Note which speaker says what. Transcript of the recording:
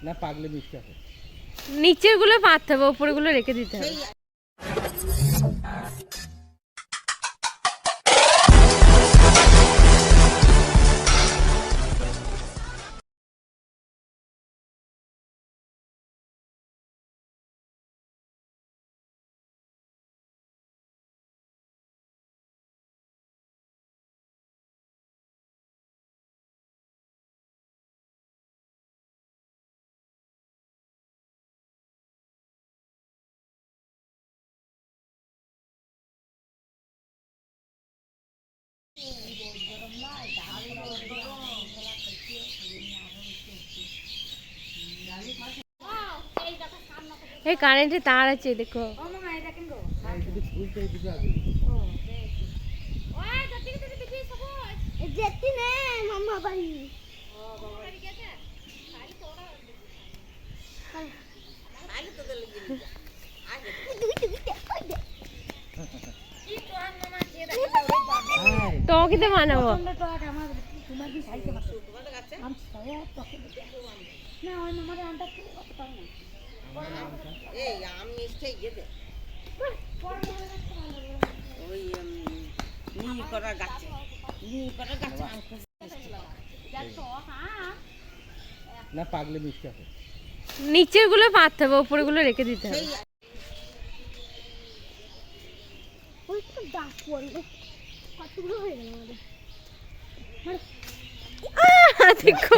Speaker 1: না পাগলে মিষ্টি আছে।
Speaker 2: নিচের গুলো পাততে হবে, উপরে গুলো রেখে দিতে হবে। এই কারেন্টে তার আছে দেখো। টকিতে বানাবো।
Speaker 1: না পাগলে মিষ্টি আছে।
Speaker 2: নিচের গুলো পাততে হবে, উপরে গুলো রেখে দিতে হবে। দেখো